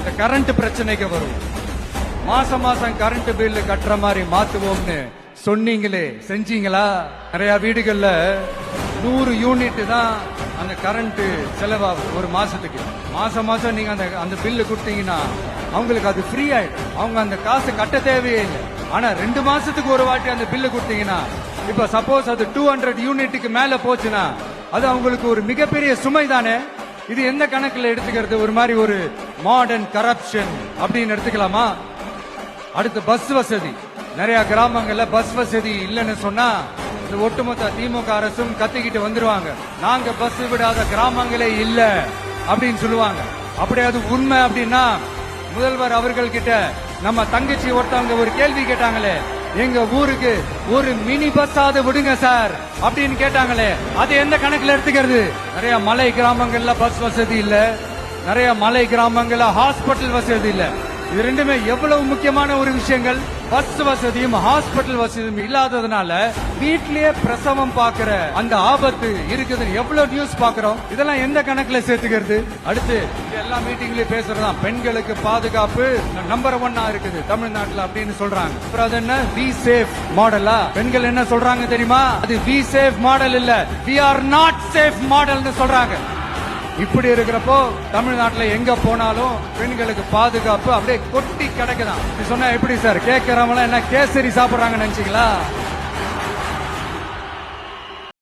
இந்த கரண்ட் பிரச்சனைக்கு வரும். மாசம் மாசம் கரண்ட் பில் கட்டுற மாதிரி மாத்துவோம்னு சொன்னீங்களே, செஞ்சீங்களா? நிறைய வீடுகள்ல 100 யூனிட் தான் அந்த கரண்ட் செலவாகும் ஒரு மாசத்துக்கு. மாசம் மாசம் நீங்க அந்த பில்லு கொடுத்தீங்கன்னா அவங்களுக்கு அது ஃப்ரீ ஆயிடும். அவங்க அந்த காசு கட்ட தேவையே இல்லை. ஆனா 2 மாசத்துக்கு ஒரு வாட்டி அந்த பில்லு கொடுத்தீங்கன்னா, இப்ப சப்போஸ் அது 200 யூனிட்டுக்கு மேல போச்சுன்னா அது அவங்களுக்கு ஒரு மிகப்பெரிய சுமை தானே. இது எந்த கணக்குல எடுத்துக்கிறது? ஒரு மாதிரி ஒரு மாடர்ன் கரப்ஷன் அப்படின்னு எடுத்துக்கலாமா? அடுத்து பஸ் வசதி. நிறைய கிராமங்கள்ல பஸ் வசதி இல்லைன்னு சொன்னா இந்த ஒட்டுமொத்த திமுக அரசும் கத்திக்கிட்டு வந்துருவாங்க. நாங்க பஸ் விடாத கிராமங்களே இல்ல அப்படின்னு சொல்லுவாங்க. அப்படியே அது உண்மை அப்படின்னா முதல்வர் அவர்கள் கிட்ட நம்ம தங்கச்சி ஒருத்தவங்க ஒரு கேள்வி கேட்டாங்களே, எங்க ஊருக்கு ஒரு மினி பஸ்ஸாவது விடுங்க சார் அப்படின்னு கேட்டாங்களே, அது எந்த கணக்குல எடுத்துக்கிறது? நிறைய மலை கிராமங்கள்ல பஸ் வசதி இல்ல, நிறைய மலை கிராமங்கள்ல ஹாஸ்பிட்டல் வசதி இல்ல. இது ரெண்டுமே எவ்வளவு முக்கியமான ஒரு விஷயங்கள். பஸ் வசதியும் ஹாஸ்பிட்டல் வசதியும் இல்லாததுனால வீட்லயே பிரசவம் பாக்குற அந்த ஆபத்து இருக்குது. எவ்வளவு நியூஸ் பாக்குறோம். இதெல்லாம் எந்த கணக்குல சேர்த்துக்கிறது? அடுத்து எல்லா மீட்டிங்லயும் பேசுறதா பெண்களுக்கு பாதுகாப்பு நம்பர் 1 இருக்குது தமிழ்நாட்டுல அப்படின்னு சொல்றாங்க. அப்புறம் அது என்ன வி சேஃப் மாடலா? பெண்கள் என்ன சொல்றாங்க தெரியுமா? அது வி சேஃப் மாடல் இல்ல, வி ஆர் நாட் சேஃப் மாடல்னு சொல்றாங்க. இப்படி இருக்கிறப்போ தமிழ்நாட்டுல எங்க போனாலும் பெண்களுக்கு பாதுகாப்பு அப்படியே கொட்டி கிடக்குதான். சொன்னா எப்படி சார்? கேட்கறவங்க என்ன கேசரி சாப்பிடுறாங்கன்னு நினைச்சீங்களா?